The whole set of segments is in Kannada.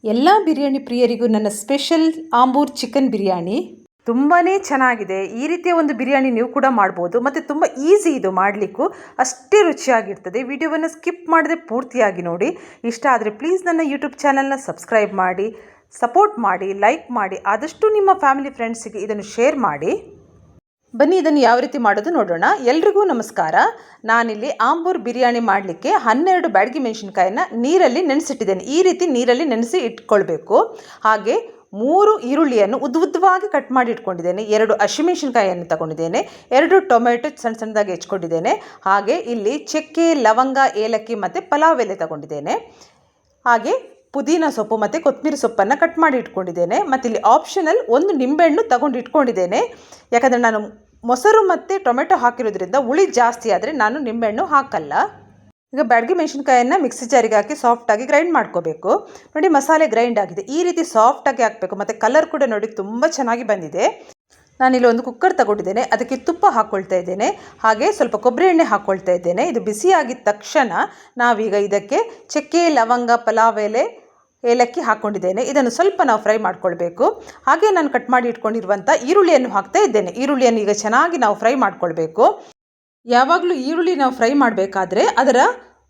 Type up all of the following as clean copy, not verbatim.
ಎಲ್ಲ ಬಿರಿಯಾನಿ ಪ್ರಿಯರಿಗೂ ನನ್ನ ಸ್ಪೆಷಲ್ ಆಂಬೂರ್ ಚಿಕನ್ ಬಿರಿಯಾನಿ ತುಂಬಾ ಚೆನ್ನಾಗಿದೆ. ಈ ರೀತಿಯ ಒಂದು ಬಿರಿಯಾನಿ ನೀವು ಕೂಡ ಮಾಡ್ಬೋದು ಮತ್ತು ತುಂಬ ಈಸಿ ಇದು ಮಾಡಲಿಕ್ಕೂ, ಅಷ್ಟೇ ರುಚಿಯಾಗಿರ್ತದೆ. ವಿಡಿಯೋವನ್ನು ಸ್ಕಿಪ್ ಮಾಡದೆ ಪೂರ್ತಿಯಾಗಿ ನೋಡಿ. ಇಷ್ಟ ಆದರೆ ಪ್ಲೀಸ್ ನನ್ನ ಯೂಟ್ಯೂಬ್ ಚಾನಲ್ನ ಸಬ್ಸ್ಕ್ರೈಬ್ ಮಾಡಿ, ಸಪೋರ್ಟ್ ಮಾಡಿ, ಲೈಕ್ ಮಾಡಿ, ಆದಷ್ಟು ನಿಮ್ಮ ಫ್ಯಾಮಿಲಿ ಫ್ರೆಂಡ್ಸಿಗೆ ಇದನ್ನು ಶೇರ್ ಮಾಡಿ. ಬನ್ನಿ ಇದನ್ನು ಯಾವ ರೀತಿ ಮಾಡೋದು ನೋಡೋಣ. ಎಲ್ರಿಗೂ ನಮಸ್ಕಾರ. ನಾನಿಲ್ಲಿ ಆಂಬೂರ್ ಬಿರಿಯಾನಿ ಮಾಡಲಿಕ್ಕೆ 12 ಬ್ಯಾಡಗಿ ಮೆಣಸಿನ್ಕಾಯನ್ನು ನೀರಲ್ಲಿ ನೆನೆಸಿಟ್ಟಿದ್ದೇನೆ. ಈ ರೀತಿ ನೀರಲ್ಲಿ ನೆನೆಸಿ ಇಟ್ಕೊಳ್ಬೇಕು. ಹಾಗೆ 3 ಈರುಳ್ಳಿಯನ್ನು ಉದ್ದವಾಗಿ ಕಟ್ ಮಾಡಿ ಇಟ್ಕೊಂಡಿದ್ದೇನೆ. 2 ಹಸಿಮೆಣಸಿನ್ಕಾಯಿಯನ್ನು ತಗೊಂಡಿದ್ದೇನೆ. 2 ಟೊಮೆಟೊ ಸಣ್ಣ ಸಣ್ಣದಾಗಿ ಹೆಚ್ಕೊಂಡಿದ್ದೇನೆ. ಹಾಗೆ ಇಲ್ಲಿ ಚಕ್ಕೆ, ಲವಂಗ, ಏಲಕ್ಕಿ ಮತ್ತು ಪಲಾವ್ ಎಲೆ ತಗೊಂಡಿದ್ದೇನೆ. ಹಾಗೆ ಪುದೀನ ಸೊಪ್ಪು ಮತ್ತು ಕೊತ್ತಂಬರಿ ಸೊಪ್ಪನ್ನು ಕಟ್ ಮಾಡಿ ಇಟ್ಕೊಂಡಿದ್ದೇನೆ. ಮತ್ತು ಇಲ್ಲಿ ಆಪ್ಷನಲ್ 1 ನಿಂಬೆಹಣ್ಣು ತಗೊಂಡು ಇಟ್ಕೊಂಡಿದ್ದೇನೆ. ಯಾಕಂದರೆ ನಾನು ಮೊಸರು ಮತ್ತು ಟೊಮೆಟೊ ಹಾಕಿರೋದ್ರಿಂದ ಹುಳಿ ಜಾಸ್ತಿ ಆದರೆ ನಾನು ನಿಂಬೆಹಣ್ಣು ಹಾಕಲ್ಲ. ಈಗ ಬ್ಯಾಡಗಿ ಮೆಣಸಿನ್ಕಾಯನ್ನು ಮಿಕ್ಸಿ ಜಾರಿಗೆ ಹಾಕಿ ಸಾಫ್ಟಾಗಿ ಗ್ರೈಂಡ್ ಮಾಡ್ಕೋಬೇಕು. ನೋಡಿ, ಮಸಾಲೆ ಗ್ರೈಂಡ್ ಆಗಿದೆ. ಈ ರೀತಿ ಸಾಫ್ಟಾಗಿ ಹಾಕಬೇಕು. ಮತ್ತು ಕಲರ್ ಕೂಡ ನೋಡಿ ತುಂಬ ಚೆನ್ನಾಗಿ ಬಂದಿದೆ. ನಾನಿಲ್ಲಿ ಒಂದು ಕುಕ್ಕರ್ ತಗೊಂಡಿದ್ದೇನೆ. ಅದಕ್ಕೆ ತುಪ್ಪ ಹಾಕ್ಕೊಳ್ತಾ ಇದ್ದೇನೆ. ಹಾಗೆ ಸ್ವಲ್ಪ ಕೊಬ್ಬರಿ ಎಣ್ಣೆ ಹಾಕ್ಕೊಳ್ತಾ ಇದ್ದೇನೆ. ಇದು ಬಿಸಿಯಾಗಿದ್ದ ತಕ್ಷಣ ನಾವೀಗ ಇದಕ್ಕೆ ಚಕ್ಕೆ, ಲವಂಗ, ಪಲಾವ್ ಎಲೆ, ಏಲಕ್ಕಿ ಹಾಕ್ಕೊಂಡಿದ್ದೇನೆ. ಇದನ್ನು ಸ್ವಲ್ಪ ನಾವು ಫ್ರೈ ಮಾಡ್ಕೊಳ್ಬೇಕು. ಹಾಗೆ ನಾನು ಕಟ್ ಮಾಡಿ ಇಟ್ಕೊಂಡಿರುವಂಥ ಈರುಳ್ಳಿಯನ್ನು ಹಾಕ್ತಾ ಇದ್ದೇನೆ. ಈರುಳ್ಳಿಯನ್ನು ಈಗ ಚೆನ್ನಾಗಿ ನಾವು ಫ್ರೈ ಮಾಡ್ಕೊಳ್ಬೇಕು. ಯಾವಾಗಲೂ ಈರುಳ್ಳಿ ನಾವು ಫ್ರೈ ಮಾಡಬೇಕಾದ್ರೆ ಅದರ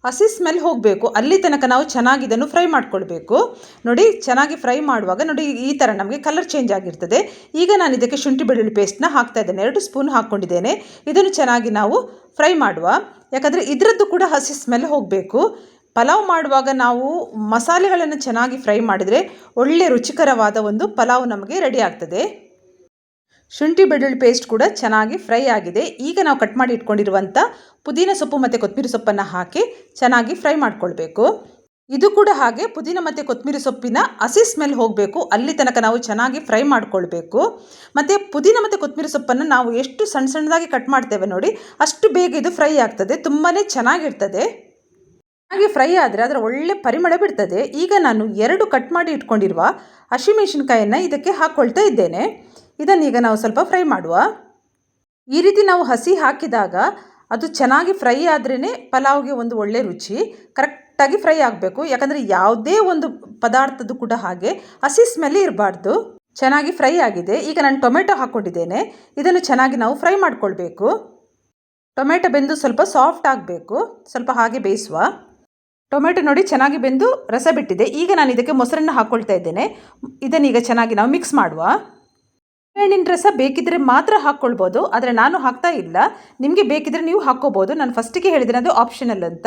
ಹಸಿ ಸ್ಮೆಲ್ ಹೋಗಬೇಕು. ಅಲ್ಲಿ ತನಕ ನಾವು ಚೆನ್ನಾಗಿ ಇದನ್ನು ಫ್ರೈ ಮಾಡ್ಕೊಳ್ಬೇಕು. ನೋಡಿ, ಚೆನ್ನಾಗಿ ಫ್ರೈ ಮಾಡುವಾಗ ನೋಡಿ ಈ ಥರ ನಮಗೆ ಕಲರ್ ಚೇಂಜ್ ಆಗಿರ್ತದೆ. ಈಗ ನಾನು ಇದಕ್ಕೆ ಶುಂಠಿ ಬೆಳ್ಳುಳ್ಳಿ ಪೇಸ್ಟ್ನ ಹಾಕ್ತಾ ಇದ್ದೇನೆ. 2 ಸ್ಪೂನ್ ಹಾಕ್ಕೊಂಡಿದ್ದೇನೆ. ಇದನ್ನು ಚೆನ್ನಾಗಿ ನಾವು ಫ್ರೈ ಮಾಡುವ. ಯಾಕಂದರೆ ಇದರದ್ದು ಕೂಡ ಹಸಿ ಸ್ಮೆಲ್ ಹೋಗಬೇಕು. ಪಲಾವ್ ಮಾಡುವಾಗ ನಾವು ಮಸಾಲೆಗಳನ್ನು ಚೆನ್ನಾಗಿ ಫ್ರೈ ಮಾಡಿದರೆ ಒಳ್ಳೆ ರುಚಿಕರವಾದ ಒಂದು ಪಲಾವ್ ನಮಗೆ ರೆಡಿ ಆಗ್ತದೆ. ಶುಂಠಿ ಬೆಳ್ಳುಳ್ಳಿ ಪೇಸ್ಟ್ ಕೂಡ ಚೆನ್ನಾಗಿ ಫ್ರೈ ಆಗಿದೆ. ಈಗ ನಾವು ಕಟ್ ಮಾಡಿ ಇಟ್ಕೊಂಡಿರುವಂಥ ಪುದೀನ ಸೊಪ್ಪು ಮತ್ತು ಕೊತ್ತಂಬರಿ ಸೊಪ್ಪನ್ನು ಹಾಕಿ ಚೆನ್ನಾಗಿ ಫ್ರೈ ಮಾಡ್ಕೊಳ್ಬೇಕು. ಇದು ಕೂಡ ಹಾಗೆ ಪುದೀನ ಮತ್ತು ಕೊತ್ತಂಬರಿ ಸೊಪ್ಪಿನ ಹಸಿ ಸ್ಮೆಲ್ ಹೋಗಬೇಕು. ಅಲ್ಲಿ ತನಕ ನಾವು ಚೆನ್ನಾಗಿ ಫ್ರೈ ಮಾಡ್ಕೊಳ್ಬೇಕು. ಮತ್ತು ಪುದೀನ ಮತ್ತು ಕೊತ್ತಂಬರಿ ಸೊಪ್ಪನ್ನು ನಾವು ಎಷ್ಟು ಸಣ್ಣ ಸಣ್ಣದಾಗಿ ಕಟ್ ಮಾಡ್ತೇವೆ ನೋಡಿ, ಅಷ್ಟು ಬೇಗ ಇದು ಫ್ರೈ ಆಗ್ತದೆ. ತುಂಬಾ ಚೆನ್ನಾಗಿರ್ತದೆ. ಹಾಗೆ ಫ್ರೈ ಆದರೆ ಅದರ ಒಳ್ಳೆ ಪರಿಮಳ ಬಿಡ್ತದೆ. ಈಗ ನಾನು 2 ಕಟ್ ಮಾಡಿ ಇಟ್ಕೊಂಡಿರುವ ಹಸಿಮೆಣಸಿನ್ಕಾಯನ್ನು ಇದಕ್ಕೆ ಹಾಕ್ಕೊಳ್ತಾ ಇದ್ದೇನೆ. ಇದನ್ನೀಗ ನಾವು ಸ್ವಲ್ಪ ಫ್ರೈ ಮಾಡುವ. ಈ ರೀತಿ ನಾವು ಹಸಿ ಹಾಕಿದಾಗ ಅದು ಚೆನ್ನಾಗಿ ಫ್ರೈ ಆದ್ರೇ ಪಲಾವ್ಗೆ ಒಂದು ಒಳ್ಳೆ ರುಚಿ. ಕರೆಕ್ಟಾಗಿ ಫ್ರೈ ಆಗಬೇಕು. ಯಾಕಂದರೆ ಯಾವುದೇ ಒಂದು ಪದಾರ್ಥದ್ದು ಕೂಡ ಹಾಗೆ ಹಸಿ ಸ್ಮೆಲ್ ಇರಬಾರ್ದು. ಚೆನ್ನಾಗಿ ಫ್ರೈ ಆಗಿದೆ. ಈಗ ನಾನು ಟೊಮೆಟೊ ಹಾಕ್ಕೊಂಡಿದ್ದೇನೆ. ಇದನ್ನು ಚೆನ್ನಾಗಿ ನಾವು ಫ್ರೈ ಮಾಡ್ಕೊಳ್ಬೇಕು. ಟೊಮೆಟೊ ಬೆಂದು ಸ್ವಲ್ಪ ಸಾಫ್ಟ್ ಆಗಬೇಕು. ಸ್ವಲ್ಪ ಹಾಗೆ ಬೇಯಿಸುವ. ಟೊಮೆಟೊ ನೋಡಿ ಚೆನ್ನಾಗಿ ಬೆಂದು ರಸ ಬಿಟ್ಟಿದೆ. ಈಗ ನಾನು ಇದಕ್ಕೆ ಮೊಸರನ್ನು ಹಾಕ್ಕೊಳ್ತಾ ಇದ್ದೇನೆ. ಇದನ್ನೀಗ ಚೆನ್ನಾಗಿ ನಾವು ಮಿಕ್ಸ್ ಮಾಡುವ. ಹಣ್ಣಿನ ರಸ ಬೇಕಿದ್ದರೆ ಮಾತ್ರ ಹಾಕ್ಕೊಳ್ಬೋದು, ಆದರೆ ನಾನು ಹಾಕ್ತಾ ಇಲ್ಲ. ನಿಮಗೆ ಬೇಕಿದ್ದರೆ ನೀವು ಹಾಕ್ಕೋಬೋದು. ನಾನು ಫಸ್ಟಿಗೆ ಹೇಳಿದ್ದೇನೆ ಅದು ಆಪ್ಷನಲ್ ಅಂತ.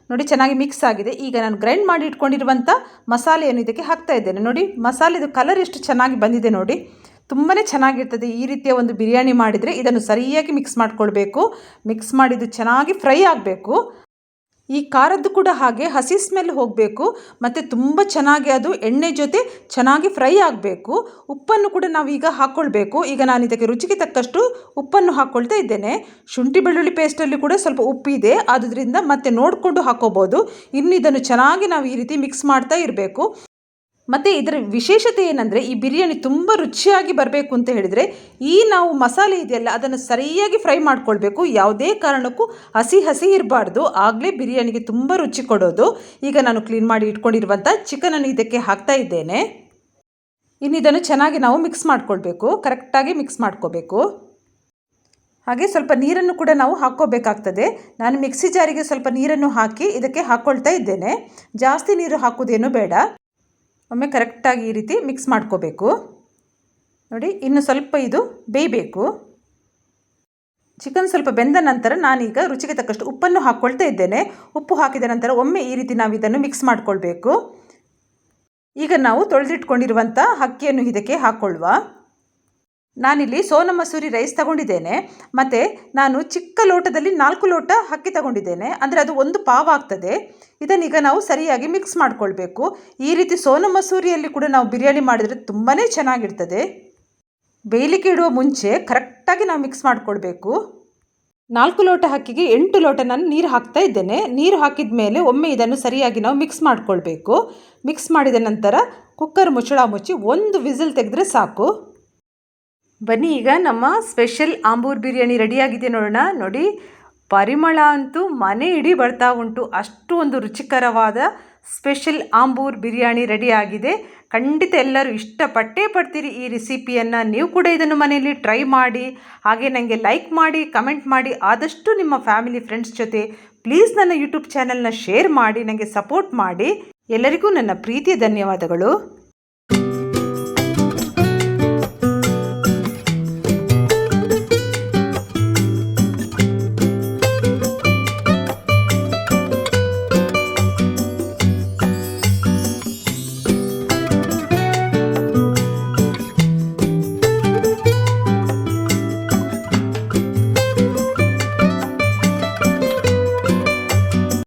ನೋಡಿ, ಚೆನ್ನಾಗಿ ಮಿಕ್ಸ್ ಆಗಿದೆ. ಈಗ ನಾನು ಗ್ರೈಂಡ್ ಮಾಡಿ ಇಟ್ಕೊಂಡಿರುವಂಥ ಮಸಾಲೆಯನ್ನು ಇದಕ್ಕೆ ಹಾಕ್ತಾ ಇದ್ದೇನೆ. ನೋಡಿ, ಮಸಾಲೆದು ಕಲರ್ ಎಷ್ಟು ಚೆನ್ನಾಗಿ ಬಂದಿದೆ ನೋಡಿ. ತುಂಬಾ ಚೆನ್ನಾಗಿರ್ತದೆ. ಈ ರೀತಿಯ ಒಂದು ಬಿರಿಯಾನಿ ಮಾಡಿದರೆ ಇದನ್ನು ಸರಿಯಾಗಿ ಮಿಕ್ಸ್ ಮಾಡ್ಕೊಳ್ಬೇಕು. ಮಿಕ್ಸ್ ಮಾಡಿದ್ದು ಚೆನ್ನಾಗಿ ಫ್ರೈ ಆಗಬೇಕು. ಈ ಖಾರದ್ದು ಕೂಡ ಹಾಗೆ ಹಸಿ ಸ್ಮೆಲ್ ಹೋಗಬೇಕು. ಮತ್ತು ತುಂಬ ಚೆನ್ನಾಗಿ ಅದು ಎಣ್ಣೆ ಜೊತೆ ಚೆನ್ನಾಗಿ ಫ್ರೈ ಆಗಬೇಕು. ಉಪ್ಪನ್ನು ಕೂಡ ನಾವು ಈಗ ಹಾಕ್ಕೊಳ್ಬೇಕು. ಈಗ ನಾನು ಇದಕ್ಕೆ ರುಚಿಗೆ ತಕ್ಕಷ್ಟು ಉಪ್ಪನ್ನು ಹಾಕ್ಕೊಳ್ತಾ ಇದ್ದೇನೆ. ಶುಂಠಿ ಬೆಳ್ಳುಳ್ಳಿ ಪೇಸ್ಟಲ್ಲಿ ಕೂಡ ಸ್ವಲ್ಪ ಉಪ್ಪಿದೆ. ಆದ್ದರಿಂದ ಮತ್ತೆ ನೋಡಿಕೊಂಡು ಹಾಕ್ಕೋಬೋದು. ಇನ್ನು ಇದನ್ನು ಚೆನ್ನಾಗಿ ನಾವು ಈ ರೀತಿ ಮಿಕ್ಸ್ ಮಾಡ್ತಾ ಇರಬೇಕು. ಮತ್ತು ಇದರ ವಿಶೇಷತೆ ಏನಂದರೆ, ಈ ಬಿರಿಯಾನಿ ತುಂಬ ರುಚಿಯಾಗಿ ಬರಬೇಕು ಅಂತ ಹೇಳಿದರೆ ಈ ನಾವು ಮಸಾಲೆ ಇದೆಯಲ್ಲ ಅದನ್ನು ಸರಿಯಾಗಿ ಫ್ರೈ ಮಾಡ್ಕೊಳ್ಬೇಕು. ಯಾವುದೇ ಕಾರಣಕ್ಕೂ ಹಸಿ ಇರಬಾರ್ದು. ಆಗಲೇ ಬಿರಿಯಾನಿಗೆ ತುಂಬ ರುಚಿ ಕೊಡೋದು. ಈಗ ನಾನು ಕ್ಲೀನ್ ಮಾಡಿ ಇಟ್ಕೊಂಡಿರುವಂಥ ಚಿಕನನ್ನು ಇದಕ್ಕೆ ಹಾಕ್ತಾ ಇದ್ದೇನೆ. ಇನ್ನು ಇದನ್ನು ಚೆನ್ನಾಗಿ ನಾವು ಮಿಕ್ಸ್ ಮಾಡ್ಕೊಳ್ಬೇಕು. ಕರೆಕ್ಟಾಗಿ ಮಿಕ್ಸ್ ಮಾಡ್ಕೋಬೇಕು. ಹಾಗೆ ಸ್ವಲ್ಪ ನೀರನ್ನು ಕೂಡ ನಾವು ಹಾಕ್ಕೋಬೇಕಾಗ್ತದೆ. ನಾನು ಮಿಕ್ಸಿ ಜಾರಿಗೆ ಸ್ವಲ್ಪ ನೀರನ್ನು ಹಾಕಿ ಇದಕ್ಕೆ ಹಾಕ್ಕೊಳ್ತಾ ಇದ್ದೇನೆ. ಜಾಸ್ತಿ ನೀರು ಹಾಕೋದೇನು ಬೇಡ. ಒಮ್ಮೆ ಕರೆಕ್ಟಾಗಿ ಈ ರೀತಿ ಮಿಕ್ಸ್ ಮಾಡ್ಕೋಬೇಕು. ನೋಡಿ, ಇನ್ನು ಸ್ವಲ್ಪ ಇದು ಬೇಯಬೇಕು. ಚಿಕನ್ ಸ್ವಲ್ಪ ಬೆಂದ ನಂತರ ನಾನೀಗ ರುಚಿಗೆ ತಕ್ಕಷ್ಟು ಉಪ್ಪನ್ನು ಹಾಕ್ಕೊಳ್ತಾ ಇದ್ದೇನೆ. ಉಪ್ಪು ಹಾಕಿದ ನಂತರ ಒಮ್ಮೆ ಈ ರೀತಿ ನಾವು ಇದನ್ನು ಮಿಕ್ಸ್ ಮಾಡ್ಕೊಳ್ಬೇಕು. ಈಗ ನಾವು ತೊಳೆದಿಟ್ಕೊಂಡಿರುವಂಥ ಅಕ್ಕಿಯನ್ನು ಇದಕ್ಕೆ ಹಾಕ್ಕೊಳ್ಳುವ. ನಾನಿಲ್ಲಿ ಸೋನಾ ಮಸೂರಿ ರೈಸ್ ತಗೊಂಡಿದ್ದೇನೆ. ಮತ್ತು ನಾನು ಚಿಕ್ಕ ಲೋಟದಲ್ಲಿ 4 ಲೋಟ ಅಕ್ಕಿ ತಗೊಂಡಿದ್ದೇನೆ. ಅಂದರೆ ಅದು 1 ಪಾವ್ ಆಗ್ತದೆ. ಇದನ್ನೀಗ ನಾವು ಸರಿಯಾಗಿ ಮಿಕ್ಸ್ ಮಾಡ್ಕೊಳ್ಬೇಕು. ಈ ರೀತಿ ಸೋನಾ ಮಸೂರಿಯಲ್ಲಿ ಕೂಡ ನಾವು ಬಿರಿಯಾನಿ ಮಾಡಿದರೆ ತುಂಬಾ ಚೆನ್ನಾಗಿರ್ತದೆ. ಬೇಯಲಿಕ್ಕೆ ಇಡುವ ಮುಂಚೆ ಕರೆಕ್ಟಾಗಿ ನಾವು ಮಿಕ್ಸ್ ಮಾಡ್ಕೊಳ್ಬೇಕು. 4 ಲೋಟ ಅಕ್ಕಿಗೆ 8 ಲೋಟ ನಾನು ನೀರು ಹಾಕ್ತಾ ಇದ್ದೇನೆ. ನೀರು ಹಾಕಿದ ಮೇಲೆ ಒಮ್ಮೆ ಇದನ್ನು ಸರಿಯಾಗಿ ನಾವು ಮಿಕ್ಸ್ ಮಾಡ್ಕೊಳ್ಬೇಕು. ಮಿಕ್ಸ್ ಮಾಡಿದ ನಂತರ ಕುಕ್ಕರ್ ಮುಚ್ಚಳ ಮುಚ್ಚಿ 1 ವಿಸಿಲ್ ತೆಗೆದ್ರೆ ಸಾಕು. ಬನ್ನಿ, ಈಗ ನಮ್ಮ ಸ್ಪೆಷಲ್ ಆಂಬೂರ್ ಬಿರಿಯಾನಿ ರೆಡಿಯಾಗಿದೆ ನೋಡೋಣ. ನೋಡಿ, ಪರಿಮಳ ಅಂತೂ ಮನೆ ಇಡೀ ಬರ್ತಾ ಉಂಟು. ಅಷ್ಟು ಒಂದು ರುಚಿಕರವಾದ ಸ್ಪೆಷಲ್ ಆಂಬೂರ್ ಬಿರಿಯಾನಿ ರೆಡಿ ಆಗಿದೆ. ಖಂಡಿತ ಎಲ್ಲರೂ ಇಷ್ಟಪಟ್ಟೇ ಪಡ್ತೀರಿ ಈ ರೆಸಿಪಿಯನ್ನು. ನೀವು ಕೂಡ ಇದನ್ನು ಮನೆಯಲ್ಲಿ ಟ್ರೈ ಮಾಡಿ, ಹಾಗೆ ನನಗೆ ಲೈಕ್ ಮಾಡಿ, ಕಮೆಂಟ್ ಮಾಡಿ. ಆದಷ್ಟು ನಿಮ್ಮ ಫ್ಯಾಮಿಲಿ ಫ್ರೆಂಡ್ಸ್ ಜೊತೆ ಪ್ಲೀಸ್ ನನ್ನ ಯೂಟ್ಯೂಬ್ ಚಾನಲ್ನ ಶೇರ್ ಮಾಡಿ, ನನಗೆ ಸಪೋರ್ಟ್ ಮಾಡಿ. ಎಲ್ಲರಿಗೂ ನನ್ನ ಪ್ರೀತಿಯ ಧನ್ಯವಾದಗಳು.